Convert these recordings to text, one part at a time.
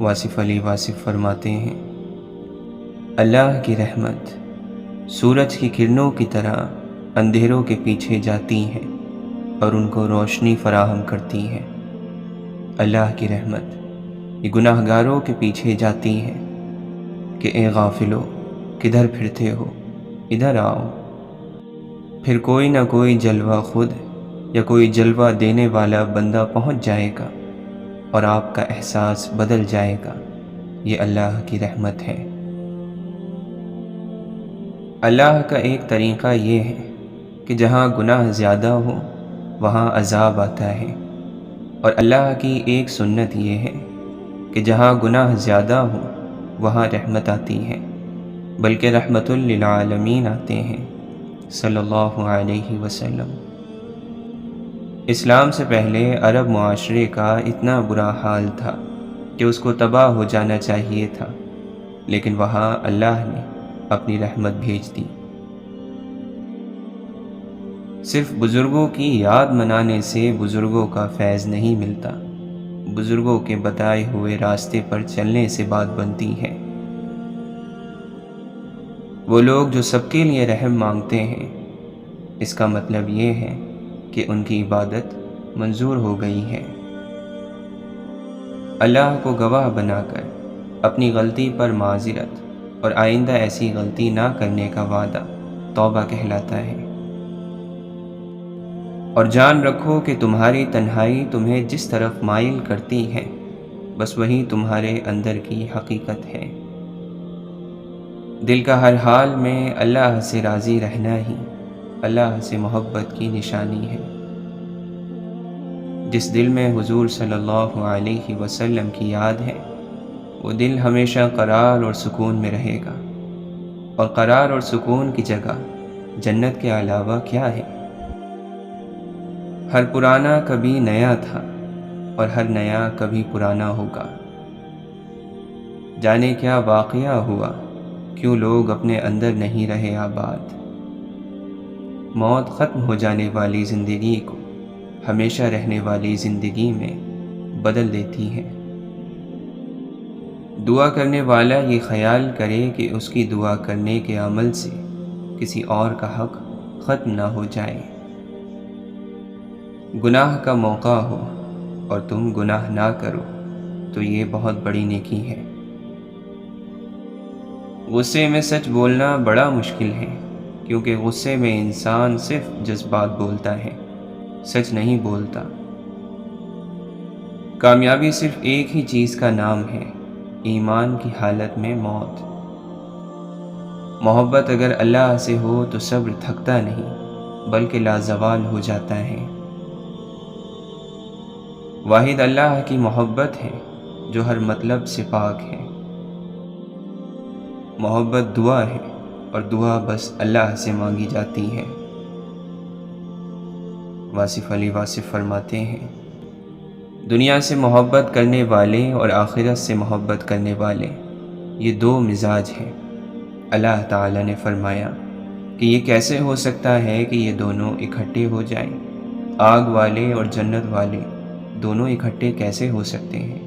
واصف علی واصف فرماتے ہیں، اللہ کی رحمت سورج کی کرنوں کی طرح اندھیروں کے پیچھے جاتی ہیں اور ان کو روشنی فراہم کرتی ہے۔ اللہ کی رحمت یہ گناہ گاروں کے پیچھے جاتی ہے کہ اے غافلو، کدھر پھرتے ہو، ادھر آؤ۔ پھر کوئی نہ کوئی جلوہ خود یا کوئی جلوہ دینے والا بندہ پہنچ جائے گا اور آپ کا احساس بدل جائے گا۔ یہ اللہ کی رحمت ہے۔ اللہ کا ایک طریقہ یہ ہے کہ جہاں گناہ زیادہ ہو وہاں عذاب آتا ہے، اور اللہ کی ایک سنت یہ ہے کہ جہاں گناہ زیادہ ہو وہاں رحمت آتی ہے، بلکہ رحمت للعالمین آتے ہیں صلی اللہ علیہ وسلم۔ اسلام سے پہلے عرب معاشرے کا اتنا برا حال تھا کہ اس کو تباہ ہو جانا چاہیے تھا، لیکن وہاں اللہ نے اپنی رحمت بھیج دی۔ صرف بزرگوں کی یاد منانے سے بزرگوں کا فیض نہیں ملتا، بزرگوں کے بتائے ہوئے راستے پر چلنے سے بات بنتی ہے۔ وہ لوگ جو سب کے لیے رحم مانگتے ہیں، اس کا مطلب یہ ہے کہ ان کی عبادت منظور ہو گئی ہے۔ اللہ کو گواہ بنا کر اپنی غلطی پر معذرت اور آئندہ ایسی غلطی نہ کرنے کا وعدہ توبہ کہلاتا ہے۔ اور جان رکھو کہ تمہاری تنہائی تمہیں جس طرف مائل کرتی ہے، بس وہی تمہارے اندر کی حقیقت ہے۔ دل کا ہر حال میں اللہ سے راضی رہنا ہی اللہ سے محبت کی نشانی ہے۔ جس دل میں حضور صلی اللہ علیہ وسلم کی یاد ہے، وہ دل ہمیشہ قرار اور سکون میں رہے گا، اور قرار اور سکون کی جگہ جنت کے علاوہ کیا ہے؟ ہر پرانا کبھی نیا تھا اور ہر نیا کبھی پرانا ہوگا۔ جانے کیا واقعہ ہوا، کیوں لوگ اپنے اندر نہیں رہے آباد۔ موت ختم ہو جانے والی زندگی کو ہمیشہ رہنے والی زندگی میں بدل دیتی ہے۔ دعا کرنے والا یہ خیال کرے کہ اس کی دعا کرنے کے عمل سے کسی اور کا حق ختم نہ ہو جائے۔ گناہ کا موقع ہو اور تم گناہ نہ کرو تو یہ بہت بڑی نیکی ہے۔ غصے میں سچ بولنا بڑا مشکل ہے، کیونکہ غصے میں انسان صرف جذبات بولتا ہے، سچ نہیں بولتا۔ کامیابی صرف ایک ہی چیز کا نام ہے، ایمان کی حالت میں موت۔ محبت اگر اللہ سے ہو تو صبر تھکتا نہیں بلکہ لازوال ہو جاتا ہے۔ واحد اللہ کی محبت ہے جو ہر مطلب سے پاک ہے۔ محبت دعا ہے اور دعا بس اللہ سے مانگی جاتی ہے۔ واصف علی واصف فرماتے ہیں، دنیا سے محبت کرنے والے اور آخرت سے محبت کرنے والے یہ دو مزاج ہیں۔ اللہ تعالیٰ نے فرمایا کہ یہ کیسے ہو سکتا ہے کہ یہ دونوں اکٹھے ہو جائیں؟ آگ والے اور جنت والے دونوں اکٹھے کیسے ہو سکتے ہیں؟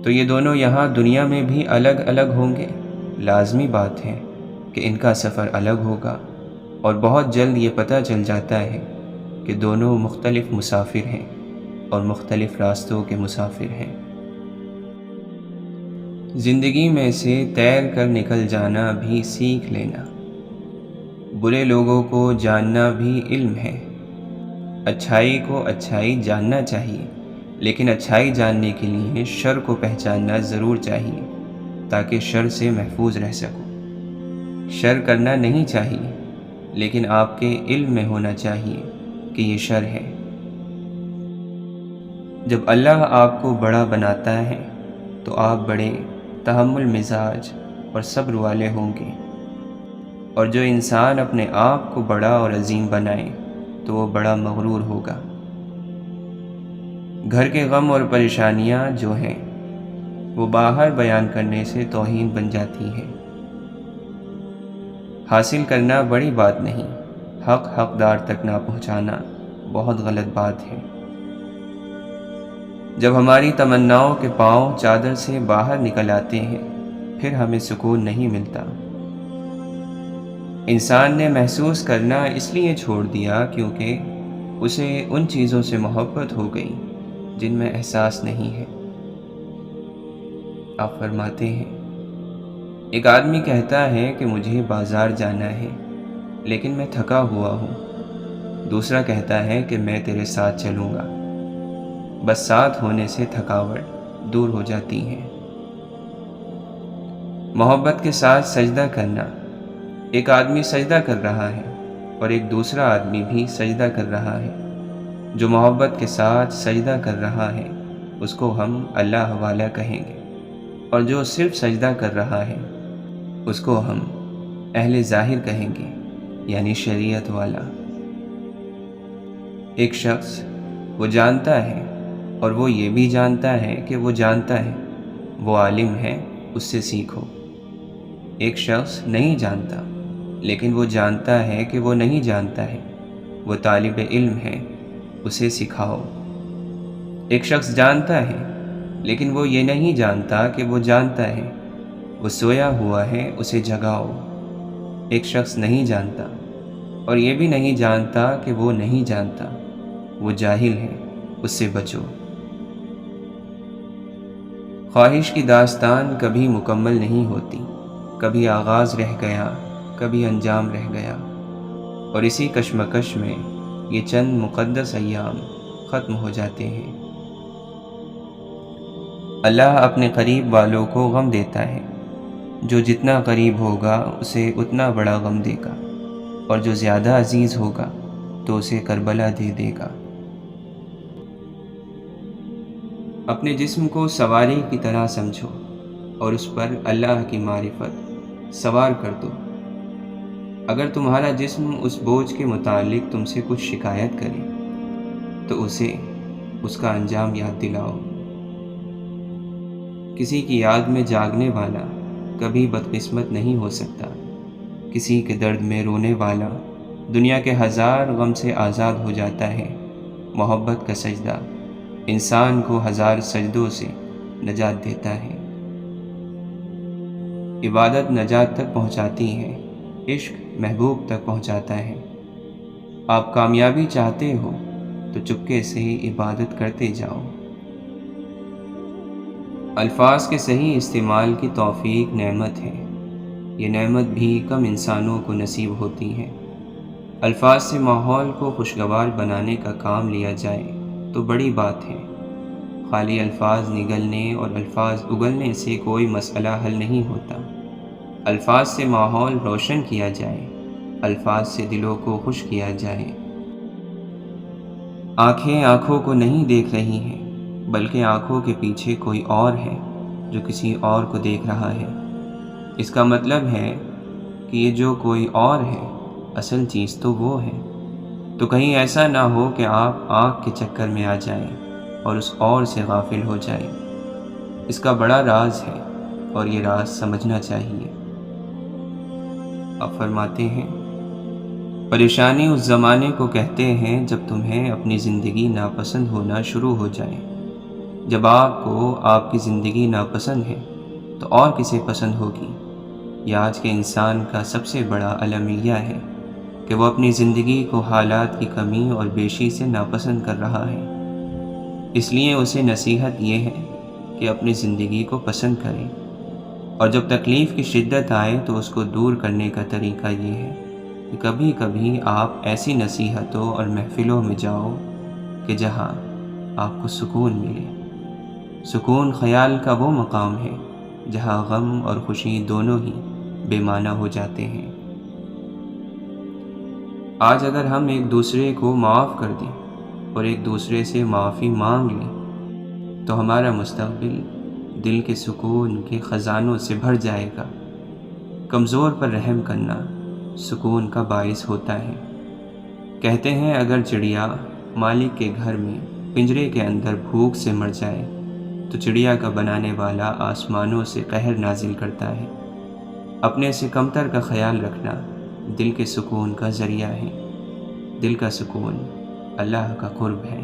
تو یہ دونوں یہاں دنیا میں بھی الگ الگ ہوں گے؟ لازمی بات ہے کہ ان کا سفر الگ ہوگا، اور بہت جلد یہ پتہ چل جاتا ہے کہ دونوں مختلف مسافر ہیں اور مختلف راستوں کے مسافر ہیں۔ زندگی میں سے تیر کر نکل جانا بھی سیکھ لینا، برے لوگوں کو جاننا بھی علم ہے۔ اچھائی کو اچھائی جاننا چاہیے، لیکن اچھائی جاننے کے لیے شر کو پہچاننا ضرور چاہیے تاکہ شر سے محفوظ رہ سکو۔ شر کرنا نہیں چاہیے، لیکن آپ کے علم میں ہونا چاہیے کہ یہ شر ہے۔ جب اللہ آپ کو بڑا بناتا ہے تو آپ بڑے تحمل مزاج اور صبر والے ہوں گے، اور جو انسان اپنے آپ کو بڑا اور عظیم بنائے تو وہ بڑا مغرور ہوگا۔ گھر کے غم اور پریشانیاں جو ہیں وہ باہر بیان کرنے سے توہین بن جاتی ہے۔ حاصل کرنا بڑی بات نہیں، حق حقدار تک نہ پہنچانا بہت غلط بات ہے۔ جب ہماری تمناؤں کے پاؤں چادر سے باہر نکل آتے ہیں پھر ہمیں سکون نہیں ملتا۔ انسان نے محسوس کرنا اس لیے چھوڑ دیا کیونکہ اسے ان چیزوں سے محبت ہو گئی جن میں احساس نہیں ہے۔ آپ فرماتے ہیں، ایک آدمی کہتا ہے کہ مجھے بازار جانا ہے لیکن میں تھکا ہوا ہوں۔ دوسرا کہتا ہے کہ میں تیرے ساتھ چلوں گا، بس ساتھ ہونے سے تھکاوٹ دور ہو جاتی ہے۔ محبت کے ساتھ سجدہ کرنا، ایک آدمی سجدہ کر رہا ہے اور ایک دوسرا آدمی بھی سجدہ کر رہا ہے۔ جو محبت کے ساتھ سجدہ کر رہا ہے اس کو ہم اللہ والا کہیں گے، اور جو صرف سجدہ کر رہا ہے اس کو ہم اہل ظاہر کہیں گے، یعنی شریعت والا۔ ایک شخص وہ جانتا ہے اور وہ یہ بھی جانتا ہے کہ وہ جانتا ہے، وہ عالم ہے، اس سے سیکھو۔ ایک شخص نہیں جانتا لیکن وہ جانتا ہے کہ وہ نہیں جانتا ہے، وہ طالب علم ہے، اسے سکھاؤ۔ ایک شخص جانتا ہے لیکن وہ یہ نہیں جانتا کہ وہ جانتا ہے، وہ سویا ہوا ہے، اسے جگاؤ۔ ایک شخص نہیں جانتا اور یہ بھی نہیں جانتا کہ وہ نہیں جانتا، وہ جاہل ہے، اس سے بچو۔ خواہش کی داستان کبھی مکمل نہیں ہوتی، کبھی آغاز رہ گیا، کبھی انجام رہ گیا، اور اسی کشمکش میں یہ چند مقدس ایام ختم ہو جاتے ہیں۔ اللہ اپنے قریب والوں کو غم دیتا ہے، جو جتنا قریب ہوگا اسے اتنا بڑا غم دے گا، اور جو زیادہ عزیز ہوگا تو اسے کربلا دے دے گا۔ اپنے جسم کو سواری کی طرح سمجھو اور اس پر اللہ کی معرفت سوار کر دو۔ اگر تمہارا جسم اس بوجھ کے متعلق تم سے کچھ شکایت کرے تو اسے اس کا انجام یاد دلاؤ۔ کسی کی یاد میں جاگنے والا کبھی بدقسمت نہیں ہو سکتا۔ کسی کے درد میں رونے والا دنیا کے ہزار غم سے آزاد ہو جاتا ہے۔ محبت کا سجدہ انسان کو ہزار سجدوں سے نجات دیتا ہے۔ عبادت نجات تک پہنچاتی ہے، عشق محبوب تک پہنچاتا ہے۔ آپ کامیابی چاہتے ہو تو چپکے سے عبادت کرتے جاؤ۔ الفاظ کے صحیح استعمال کی توفیق نعمت ہے، یہ نعمت بھی کم انسانوں کو نصیب ہوتی ہے۔ الفاظ سے ماحول کو خوشگوار بنانے کا کام لیا جائے تو بڑی بات ہے۔ خالی الفاظ نگلنے اور الفاظ اگلنے سے کوئی مسئلہ حل نہیں ہوتا۔ الفاظ سے ماحول روشن کیا جائے، الفاظ سے دلوں کو خوش کیا جائے۔ آنکھیں آنکھوں کو نہیں دیکھ رہی ہیں بلکہ آنکھوں کے پیچھے کوئی اور ہے جو کسی اور کو دیکھ رہا ہے۔ اس کا مطلب ہے کہ یہ جو کوئی اور ہے اصل چیز تو وہ ہے۔ تو کہیں ایسا نہ ہو کہ آپ آنکھ کے چکر میں آ جائیں اور اس اور سے غافل ہو جائیں۔ اس کا بڑا راز ہے اور یہ راز سمجھنا چاہیے۔ آپ فرماتے ہیں، پریشانی اس زمانے کو کہتے ہیں جب تمہیں اپنی زندگی ناپسند ہونا شروع ہو جائے۔ جب آپ کو آپ کی زندگی ناپسند ہے تو اور کسے پسند ہوگی؟ یہ آج کے انسان کا سب سے بڑا المیہ ہے کہ وہ اپنی زندگی کو حالات کی کمی اور بیشی سے ناپسند کر رہا ہے۔ اس لیے اسے نصیحت یہ ہے کہ اپنی زندگی کو پسند کرے، اور جب تکلیف کی شدت آئے تو اس کو دور کرنے کا طریقہ یہ ہے کہ کبھی کبھی آپ ایسی نصیحتوں اور محفلوں میں جاؤ کہ جہاں آپ کو سکون ملے۔ سکون خیال کا وہ مقام ہے جہاں غم اور خوشی دونوں ہی بے معنی ہو جاتے ہیں۔ آج اگر ہم ایک دوسرے کو معاف کر دیں اور ایک دوسرے سے معافی مانگ لیں تو ہمارا مستقبل دل کے سکون کے خزانوں سے بھر جائے گا۔ کمزور پر رحم کرنا سکون کا باعث ہوتا ہے۔ کہتے ہیں اگر چڑیا مالک کے گھر میں پنجرے کے اندر بھوک سے مر جائے تو چڑیا کا بنانے والا آسمانوں سے قہر نازل کرتا ہے۔ اپنے سے کمتر کا خیال رکھنا دل کے سکون کا ذریعہ ہے۔ دل کا سکون اللہ کا قرب ہے۔